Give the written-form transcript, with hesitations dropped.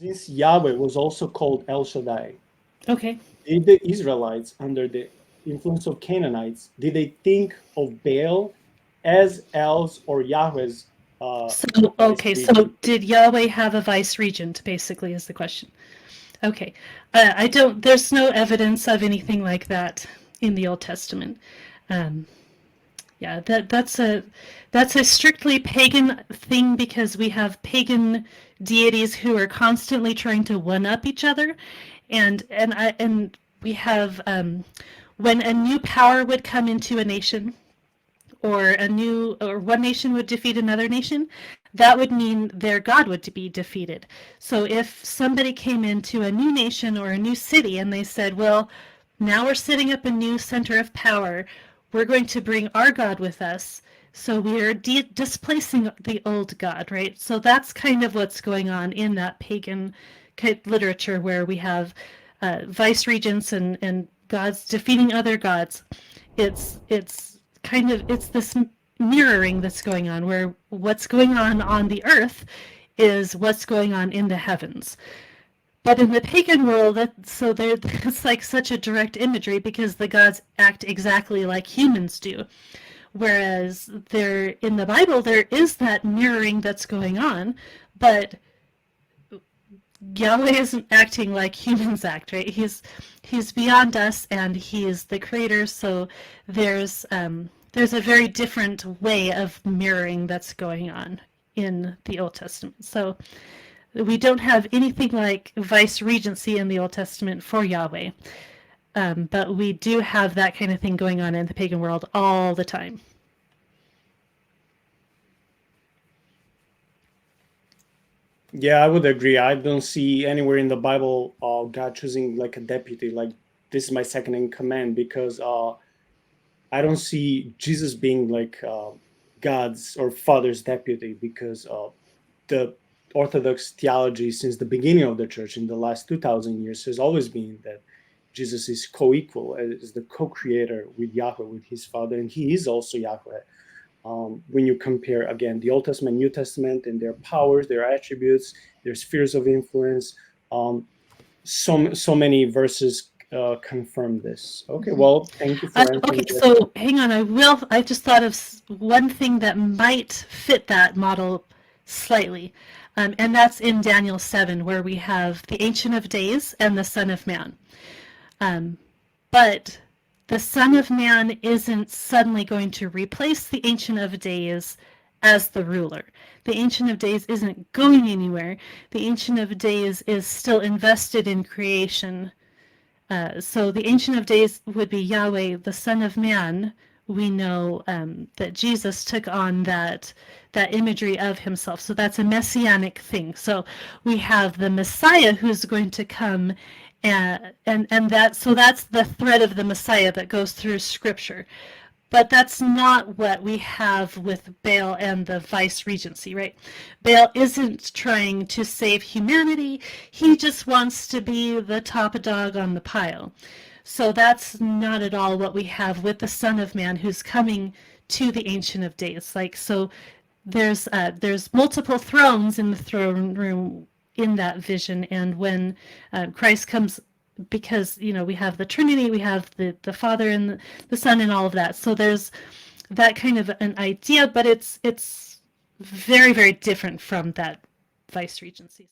Since Yahweh was also called El Shaddai, Okay. did the Israelites, under the influence of Canaanites, did they think of Baal as El's or Yahweh's So, vice okay, so regent? did Yahweh have a vice regent, basically, is the question. Okay. I don't, there's no evidence of anything like that in the Old Testament. Um, yeah, that's a strictly pagan thing because we have pagan deities who are constantly trying to one up each other, and we have when a new power would come into a nation, or one nation would defeat another nation, that would mean their god would be defeated. So if somebody came into a new nation or a new city and they said, well, now we're setting up a new center of power, we're going to bring our god with us, so we're displacing the old god, right? So that's kind of what's going on in that pagan literature where we have vice regents and gods defeating other gods. It's this mirroring that's going on where what's going on the earth is what's going on in the heavens. But in the pagan world, it's like such a direct imagery because the gods act exactly like humans do. Whereas there in the Bible there is that mirroring that's going on, but Yahweh isn't acting like humans act, right? He's beyond us and he's the creator, so there's a very different way of mirroring that's going on in the Old Testament. So we don't have anything like vice regency in the Old Testament for Yahweh, but we do have that kind of thing going on in the pagan world all the time. Yeah, I would agree. I don't see anywhere in the Bible God choosing like a deputy, like this is my second in command, because I don't see Jesus being like God's or Father's deputy, because the Orthodox theology since the beginning of the church in the last 2,000 years has always been that Jesus is co-equal, is the co-creator with Yahweh, with his Father, and he is also Yahweh. When you compare again the Old Testament, New Testament, and their powers, their attributes, their spheres of influence, so many verses confirm this. Okay, well, thank you for answering Okay, that. so hang on. I just thought of one thing that might fit that model slightly, and that's in Daniel 7, where we have the Ancient of Days and the Son of Man. Um, but the Son of Man isn't suddenly going to replace the Ancient of Days as the ruler. The Ancient of Days isn't going anywhere. The Ancient of Days is still invested in creation. So the Ancient of Days would be Yahweh, the Son of Man. We know that Jesus took on that imagery of himself. So that's a messianic thing. So we have the Messiah who's going to come, and that's the thread of the Messiah that goes through Scripture. But that's not what we have with Baal and the vice regency, right? Baal isn't trying to save humanity. He just wants to be the top dog on the pile. So that's not at all what we have with the Son of Man who's coming to the Ancient of Days. Like, so there's multiple thrones in the throne room in that vision, and when Christ comes, because we have the Trinity, we have the Father and the Son and all of that. So there's that kind of an idea, but it's very, very different from that vice regency.